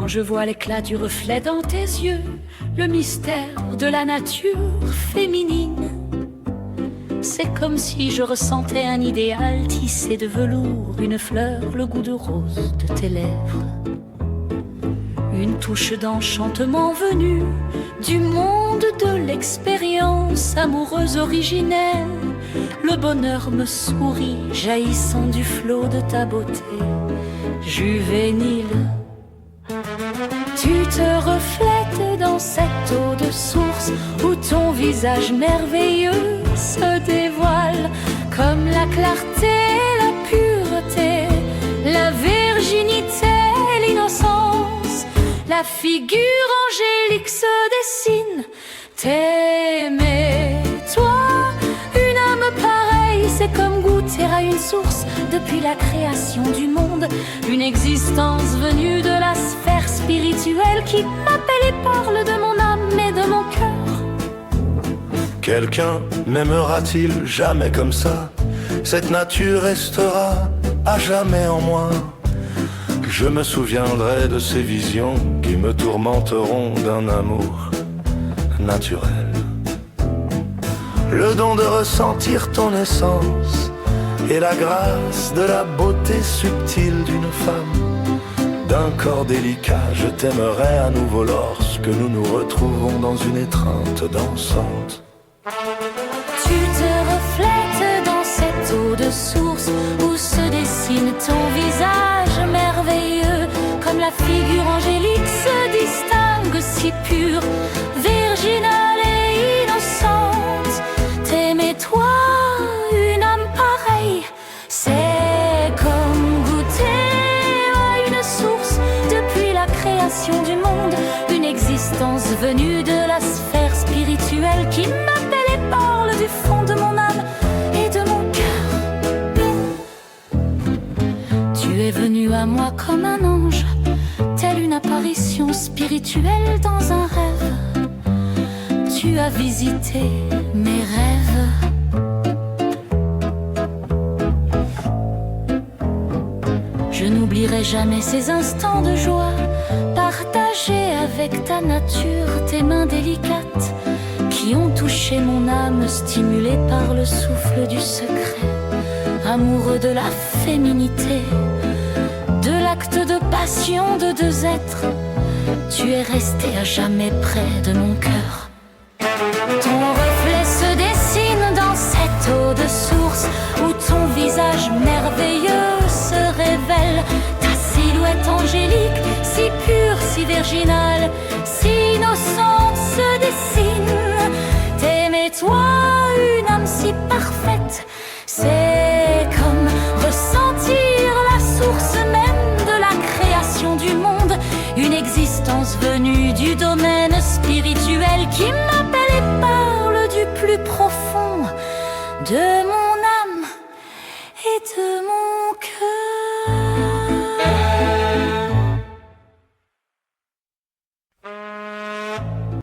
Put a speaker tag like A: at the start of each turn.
A: Quand je vois l'éclat du reflet dans tes yeux, le mystère de la nature féminine, c'est comme si je ressentais un idéal tissé de velours, une fleur, le goût de rose de tes lèvres, une touche d'enchantement venue du monde de l'expérience amoureuse originelle. Le bonheur me sourit, jaillissant du flot de ta beauté juvénile. Tu te reflètes dans cette eau de source où ton visage merveilleux se dévoile comme la clarté, la pureté, la virginité, l'innocence. La figure angélique se dessine. T'aimer, toi, une âme pareille, c'est comme goûter à une source depuis la création du monde, une existence venue de la sphère spirituelle qui m'appelle et parle de mon âme et de mon cœur.
B: Quelqu'un m'aimera-t-il jamais comme ça? Cette nature restera à jamais en moi. Je me souviendrai de ces visions qui me tourmenteront d'un amour naturel. Le don de ressentir ton essence et la grâce de la beauté subtile d'une femme, d'un corps délicat. Je t'aimerai à nouveau lorsque nous nous retrouvons dans une étreinte dansante.
A: Tu te reflètes dans cette eau de source où se dessine ton visage merveilleux, comme la figure angélique se distingue, si pure, virginale et innocente. T'aimer, toi, une âme pareille, c'est comme goûter à une source depuis la création du monde, une existence venue de la sphère spirituelle qui m'appelle et parle du fond de mon âme et de mon cœur. Tu es venu à moi comme un ange, telle une apparition spirituelle dans un rêve. Tu as visité mes rêves. Je n'oublierai jamais ces instants de joie partagés avec ta nature, tes mains délicates qui ont touché mon âme, stimulée par le souffle du secret, amoureux de la féminité, de l'acte de passion de deux êtres. Tu es resté à jamais près de mon cœur. Ton reflet se dessine dans cette eau de source où ton visage merveilleux se révèle. Ta silhouette angélique, si pure, si virginale, si innocente se dessine. T'aimer, toi, une âme si parfaite, c'est comme ressentir la source même de la création du monde, une existence venue du domaine spirituel qui m'appelle et parle du plus profond de mon âme et de mon